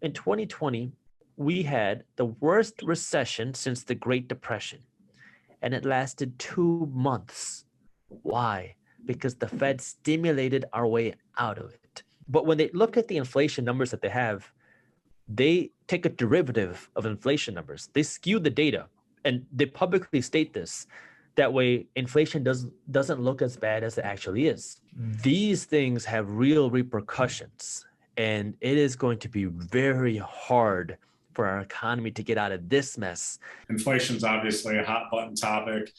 in 2020, we had the worst recession since the Great Depression, and it lasted 2 months. Why? Because the Fed stimulated our way out of it. But when they look at the inflation numbers that they have, they take a derivative of inflation numbers. They skew the data, and they publicly state this. That way, inflation doesn't look as bad as it actually is. These things have real repercussions, and it is going to be very hard for our economy to get out of this mess. Inflation's obviously a hot button topic.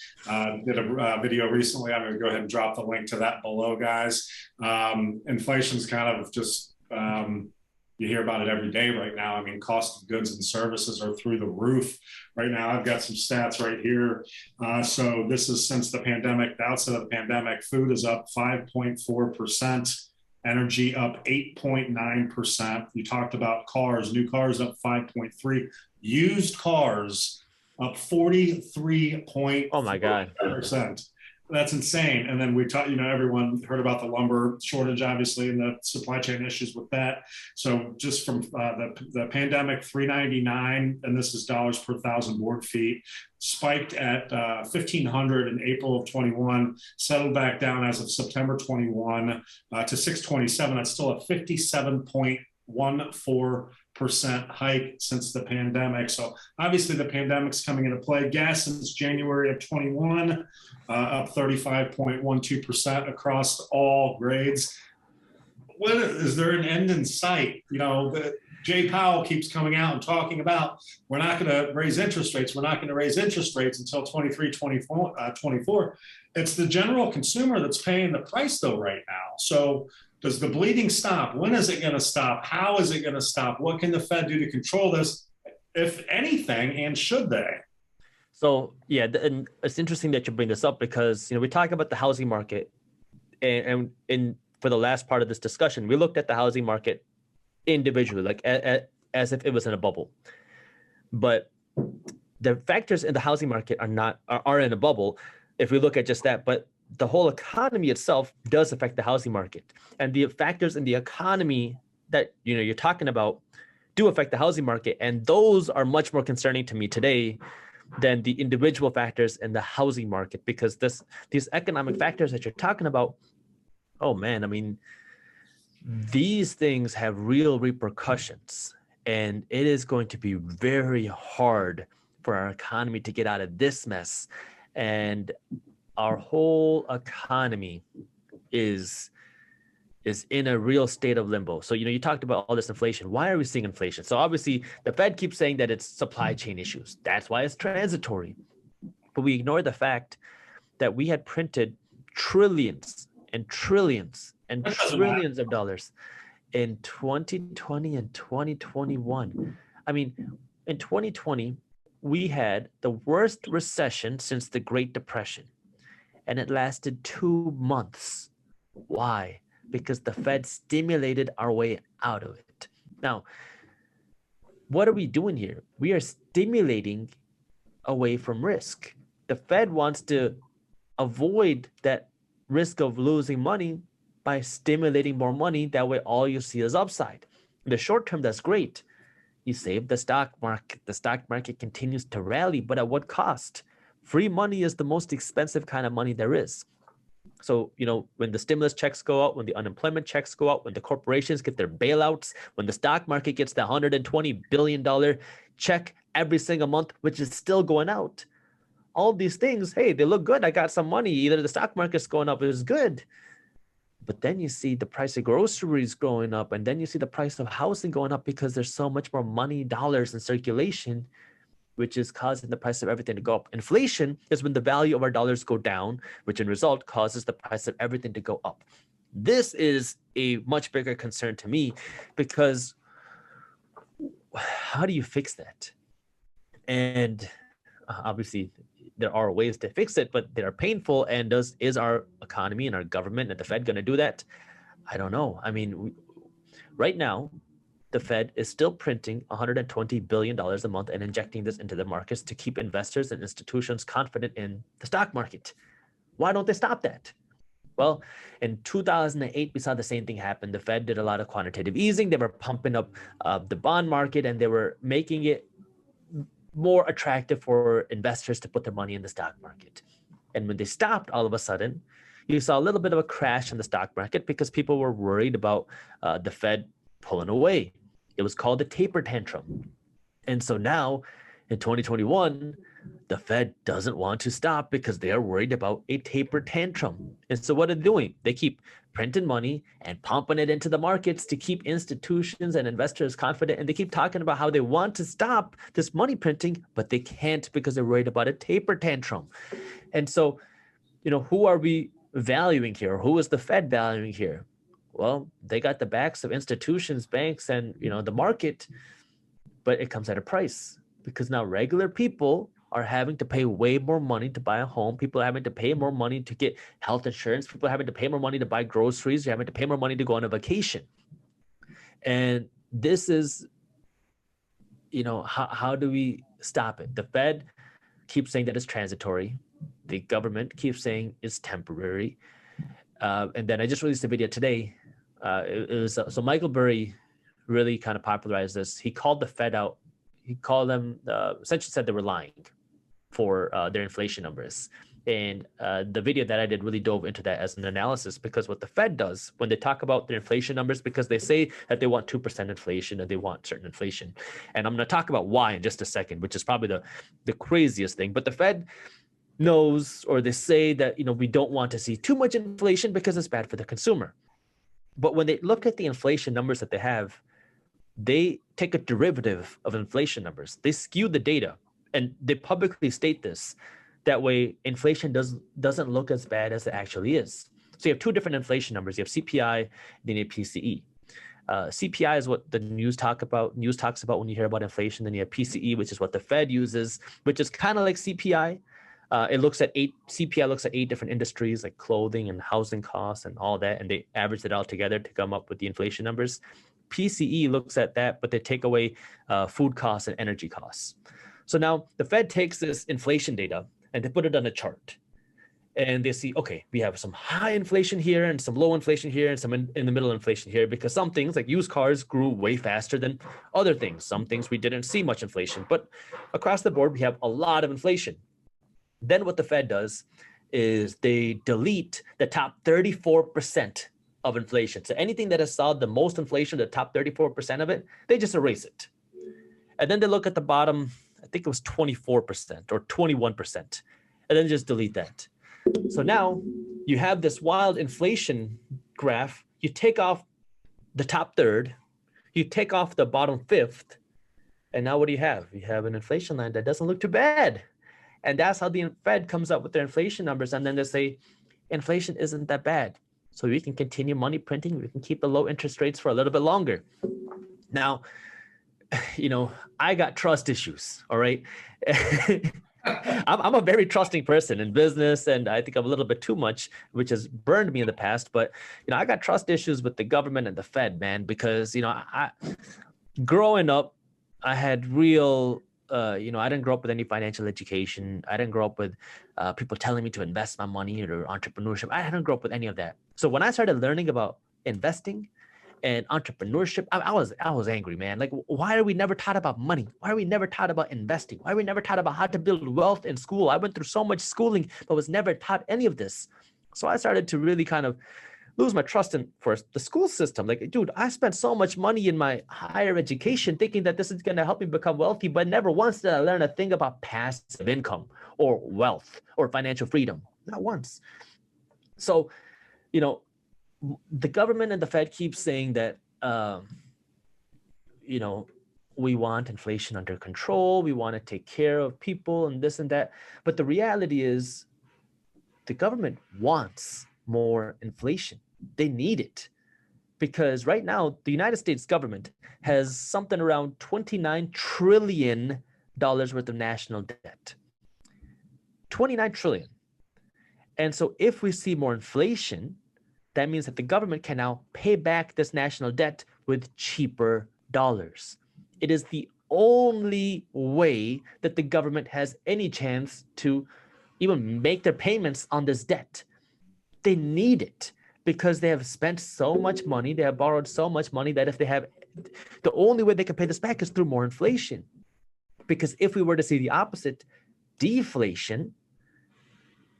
Did a video recently. I'm going to go ahead and drop the link to that below, guys. Inflation's kind of just, you hear about it every day right now. I mean, cost of goods and services are through the roof right now. I've got some stats right here. So this is since the pandemic, the outset of the pandemic. Food is up 5.4%. Energy up 8.9%. You talked about cars, new cars up 5.3%. Used cars up 43.4%. Oh my God. That's insane. And then we talked, everyone heard about the lumber shortage, obviously, and the supply chain issues with that. So just from the pandemic, $399, and this is dollars per thousand board feet, spiked at 1,500 in April of 21, settled back down as of September 21 to 627. That's still a 57.14% hike since the pandemic. So obviously the pandemic's coming into play. Gas since January of 21, up 35.12% across all grades. When is there an end in sight? Jay Powell keeps coming out and talking about, we're not going to raise interest rates. We're not going to raise interest rates until 23, 24. It's the general consumer that's paying the price though right now. So does the bleeding stop? When is it going to stop? How is it going to stop? What can the Fed do to control this, if anything, and should they? So, yeah, and it's interesting that you bring this up because, we talk about the housing market and for the last part of this discussion, we looked at the housing market individually, like as if it was in a bubble. But the factors in the housing market are in a bubble if we look at just that. But the whole economy itself does affect the housing market, and the factors in the economy that you're talking about do affect the housing market, and those are much more concerning to me today than the individual factors in the housing market, because these economic factors that you're talking about, oh man, I mean, these things have real repercussions, and it is going to be very hard for our economy to get out of this mess. And our whole economy is in a real state of limbo. So, you talked about all this inflation. Why are we seeing inflation? So obviously the Fed keeps saying that it's supply chain issues. That's why it's transitory. But we ignore the fact that we had printed trillions and trillions and trillions of dollars in 2020 and 2021. I mean, in 2020, we had the worst recession since the Great Depression, and it lasted 2 months. Why? Because the Fed stimulated our way out of it. Now, what are we doing here? We are stimulating away from risk. The Fed wants to avoid that risk of losing money by stimulating more money. That way, all you see is upside. In the short term, that's great. You save the stock market. The stock market continues to rally, but at what cost? Free money is the most expensive kind of money there is. So, when the stimulus checks go out, when the unemployment checks go out, when the corporations get their bailouts, when the stock market gets the $120 billion check every single month, which is still going out, all these things, hey, they look good. I got some money. Either the stock market's going up, it is good. But then you see the price of groceries going up, and then you see the price of housing going up because there's so much more money, dollars in circulation, which is causing the price of everything to go up. Inflation is when the value of our dollars go down, which in result causes the price of everything to go up. This is a much bigger concern to me, because how do you fix that? And obviously there are ways to fix it, but they are painful. And is our economy and our government and the Fed going to do that? I don't know. I mean, right now, the Fed is still printing $120 billion a month and injecting this into the markets to keep investors and institutions confident in the stock market. Why don't they stop that? Well, in 2008, we saw the same thing happen. The Fed did a lot of quantitative easing. They were pumping up the bond market, and they were making it more attractive for investors to put their money in the stock market. And when they stopped, all of a sudden, you saw a little bit of a crash in the stock market because people were worried about the Fed pulling away. It was called the taper tantrum. And so now in 2021, the Fed doesn't want to stop because they are worried about a taper tantrum. And so what are they doing? They keep printing money and pumping it into the markets to keep institutions and investors confident. And they keep talking about how they want to stop this money printing, but they can't because they're worried about a taper tantrum. And so, who are we valuing here? Who is the Fed valuing here? Well, they got the backs of institutions, banks, and the market, but it comes at a price because now regular people are having to pay way more money to buy a home. People are having to pay more money to get health insurance. People are having to pay more money to buy groceries. You're having to pay more money to go on a vacation. And this is, how do we stop it? The Fed keeps saying that it's transitory. The government keeps saying it's temporary. And then I just released a video today. So Michael Burry really kind of popularized this. He called the Fed out. He called them, essentially said they were lying for their inflation numbers. And the video that I did really dove into that as an analysis, because what the Fed does when they talk about their inflation numbers, because they say that they want 2% inflation and they want certain inflation. And I'm going to talk about why in just a second, which is probably the craziest thing. But the Fed knows, or they say that, we don't want to see too much inflation because it's bad for the consumer. But when they look at the inflation numbers that they have, they take a derivative of inflation numbers. They skew the data, and they publicly state this. That way, inflation doesn't look as bad as it actually is. So you have two different inflation numbers. You have CPI, then you have PCE. CPI is what the news talks about when you hear about inflation. Then you have PCE, which is what the Fed uses, which is kind of like CPI. CPI looks at 8 different industries like clothing and housing costs and all that, and they average it all together to come up with the inflation numbers. PCE looks at that, but they take away food costs and energy costs. So now the Fed takes this inflation data and they put it on a chart. And they see, okay, we have some high inflation here and some low inflation here and some in the middle inflation here, because some things like used cars grew way faster than other things. Some things we didn't see much inflation, but across the board, we have a lot of inflation. Then what the Fed does is they delete the top 34% of inflation. So anything that has saw the most inflation, the top 34% of it, they just erase it. And then they look at the bottom, I think it was 24% or 21%, and then just delete that. So now you have this wild inflation graph. You take off the top third, you take off the bottom fifth, and now what do you have? You have an inflation line that doesn't look too bad. And that's how the Fed comes up with their inflation numbers. And then they say, inflation isn't that bad. So we can continue money printing. We can keep the low interest rates for a little bit longer. Now, I got trust issues, all right? I'm a very trusting person in business, and I think I'm a little bit too much, which has burned me in the past. But, I got trust issues with the government and the Fed, man, because, growing up, I had real... I didn't grow up with any financial education. I didn't grow up with people telling me to invest my money or entrepreneurship. I didn't grow up with any of that. So when I started learning about investing and entrepreneurship, I was angry, man. Like, why are we never taught about money? Why are we never taught about investing? Why are we never taught about how to build wealth in school? I went through so much schooling, but was never taught any of this. So I started to really kind of lose my trust in first the school system. Like, dude, I spent so much money in my higher education thinking that this is going to help me become wealthy, but never once did I learn a thing about passive income or wealth or financial freedom. Not once. So, the government and the Fed keep saying that, we want inflation under control. We want to take care of people and this and that. But the reality is the government wants more inflation. They need it because right now the United States government has something around $29 trillion worth of national debt. 29 trillion. And so if we see more inflation, that means that the government can now pay back this national debt with cheaper dollars. It is the only way that the government has any chance to even make their payments on this debt. they need it because they have spent so much money, they have borrowed so much money that if they have, the only way they can pay this back is through more inflation. Because if we were to see the opposite, deflation,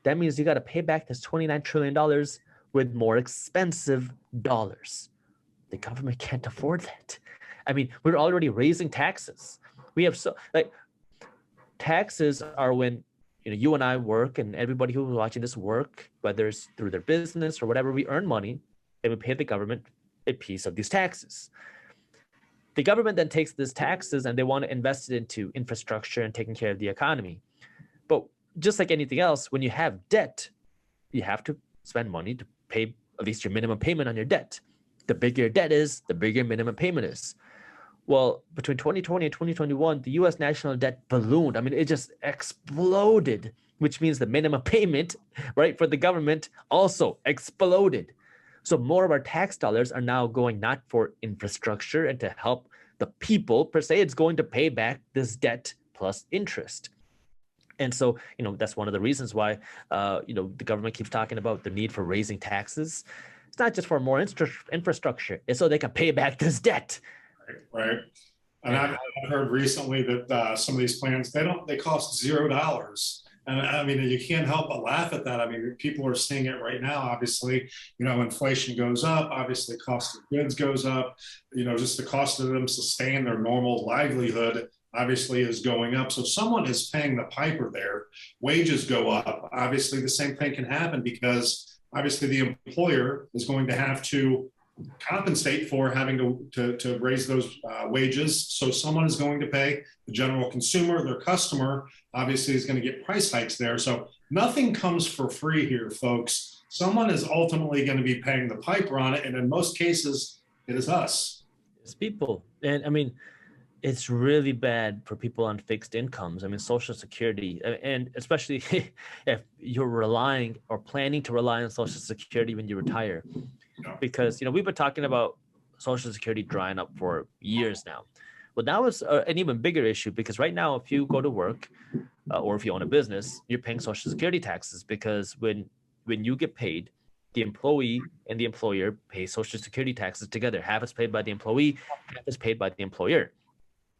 that means you got to pay back this $29 trillion with more expensive dollars. The government can't afford that. I mean, we're already raising taxes. We have taxes are when you and I work, and everybody who's watching this work, whether it's through their business or whatever, we earn money and we pay the government a piece of these taxes. The government then takes these taxes and they want to invest it into infrastructure and taking care of the economy. But just like anything else, when you have debt, you have to spend money to pay at least your minimum payment on your debt. The bigger your debt is, the bigger minimum payment is. Well, between 2020 and 2021, the US national debt ballooned. I mean, it just exploded, which means the minimum payment, right, for the government also exploded. So more of our tax dollars are now going not for infrastructure and to help the people per se, it's going to pay back this debt plus interest. And so, that's one of the reasons why, the government keeps talking about the need for raising taxes. It's not just for more infrastructure. It's so they can pay back this debt. Right. And I've heard recently that some of these plans, they cost $0. And I mean, you can't help but laugh at that. I mean, people are seeing it right now. Obviously, inflation goes up. Obviously, cost of goods goes up. Just the cost of them sustain their normal livelihood obviously is going up. So someone is paying the piper there. Wages go up. Obviously, the same thing can happen because obviously the employer is going to have to compensate for having to raise those wages. So someone is going to pay. The general consumer, their customer, obviously is going to get price hikes there. So nothing comes for free here, folks. Someone is ultimately going to be paying the piper on it. And in most cases, it is us. It's people. And I mean, it's really bad for people on fixed incomes. I mean, Social Security, and especially if you're relying or planning to rely on Social Security when you retire. Because, we've been talking about Social Security drying up for years now. Well, now it's an even bigger issue because right now, if you go to work or if you own a business, you're paying Social Security taxes because when you get paid, the employee and the employer pay Social Security taxes together. Half is paid by the employee, half is paid by the employer.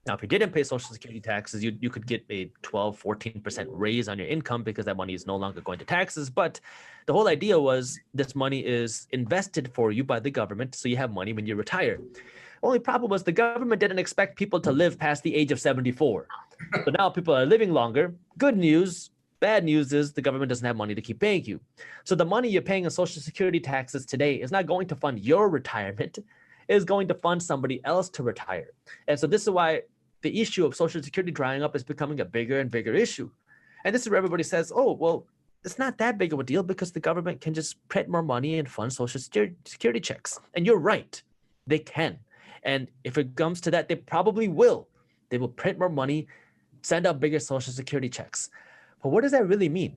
Now, if you didn't pay Social Security taxes, you could get a 12, 14% raise on your income because that money is no longer going to taxes. But the whole idea was this money is invested for you by the government, so you have money when you retire. Only problem was the government didn't expect people to live past the age of 74. So now people are living longer. Good news. Bad news is the government doesn't have money to keep paying you. So the money you're paying in Social Security taxes today is not going to fund your retirement. It is going to fund somebody else to retire. And so this is why the issue of Social Security drying up is becoming a bigger and bigger issue. And this is where everybody says, oh, well, it's not that big of a deal because the government can just print more money and fund Social Security checks. And you're right, they can. And if it comes to that, they probably will. They will print more money, send out bigger Social Security checks. But what does that really mean?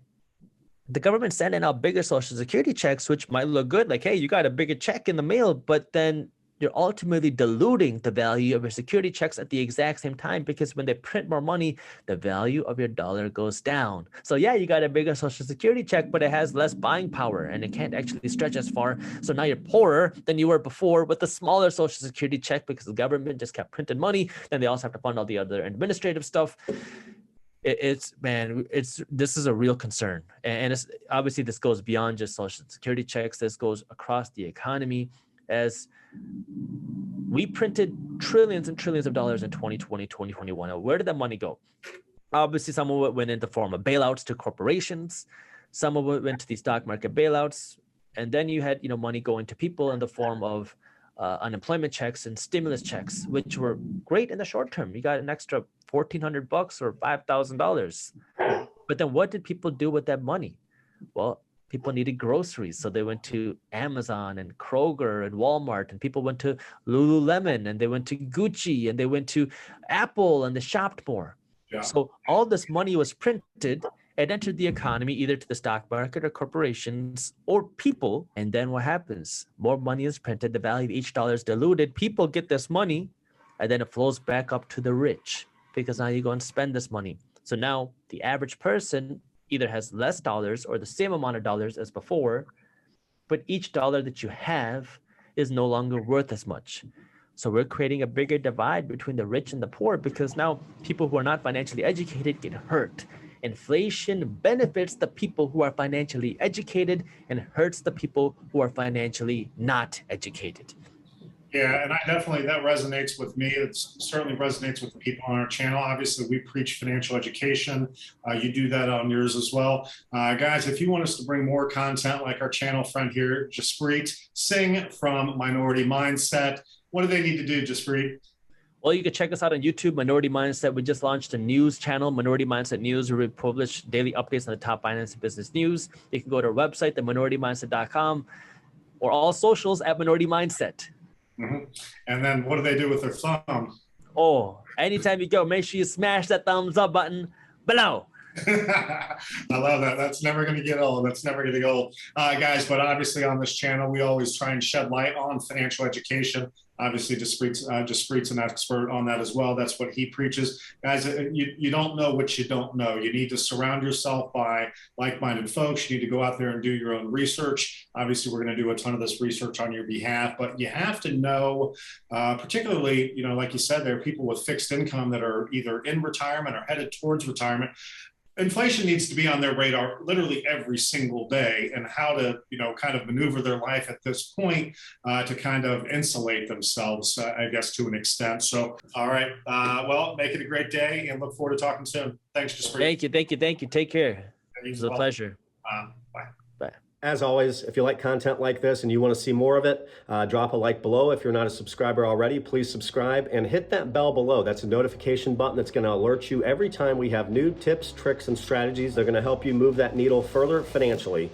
The government sending out bigger Social Security checks, which might look good, like, hey, you got a bigger check in the mail, but then you're ultimately diluting the value of your security checks at the exact same time because when they print more money, the value of your dollar goes down. So yeah, you got a bigger Social Security check, but it has less buying power and it can't actually stretch as far. So now you're poorer than you were before with the smaller Social Security check because the government just kept printing money. Then they also have to fund all the other administrative stuff. This is a real concern. And it's obviously this goes beyond just Social Security checks. This goes across the economy as we printed trillions and trillions of dollars in 2020, 2021. Now, where did that money go? Obviously, some of it went in the form of bailouts to corporations. Some of it went to the stock market bailouts. And then you had, money going to people in the form of unemployment checks and stimulus checks, which were great in the short term. You got an extra $1,400 or $5,000. But then what did people do with that money? Well, people needed groceries. So they went to Amazon and Kroger and Walmart, and people went to Lululemon and they went to Gucci and they went to Apple and they shopped more. Yeah. So all this money was printed and entered the economy, either to the stock market or corporations or people. And then what happens? More money is printed. The value of each dollar is diluted. People get this money and then it flows back up to the rich because now you go and spend this money. So now the average person either has less dollars or the same amount of dollars as before, but each dollar that you have is no longer worth as much. So we're creating a bigger divide between the rich and the poor because now people who are not financially educated get hurt. Inflation benefits the people who are financially educated and hurts the people who are financially not educated. Yeah, and that resonates with me. It certainly resonates with the people on our channel. Obviously, we preach financial education. You do that on yours as well. Guys, if you want us to bring more content like our channel friend here, Jaspreet Singh from Minority Mindset, what do they need to do, Jaspreet? Well, you can check us out on YouTube, Minority Mindset. We just launched a news channel, Minority Mindset News, where we publish daily updates on the top finance and business news. You can go to our website, theminoritymindset.com, or all socials at Minority Mindset. Mm-hmm. And then what do they do with their thumb? Oh, anytime you go, make sure you smash that thumbs up button below. I love that. That's never going to get old. That's never going to get old. Guys, but obviously on this channel, we always try and shed light on financial education. Obviously, Jaspreet's an expert on that as well. That's what he preaches. Guys, you don't know what you don't know. You need to surround yourself by like-minded folks. You need to go out there and do your own research. Obviously, we're going to do a ton of this research on your behalf, but you have to know, particularly, like you said, there are people with fixed income that are either in retirement or headed towards retirement. Inflation needs to be on their radar literally every single day, and how to, kind of maneuver their life at this point to kind of insulate themselves, I guess, to an extent. So, all right. Well, make it a great day and look forward to talking soon. Thanks, Jaspreet. Thank you. Take care. It was a pleasure. Bye. Bye. As always, if you like content like this and you want to see more of it, drop a like below. If you're not a subscriber already, please subscribe and hit that bell below. That's a notification button that's going to alert you every time we have new tips, tricks, and strategies that are going to help you move that needle further financially.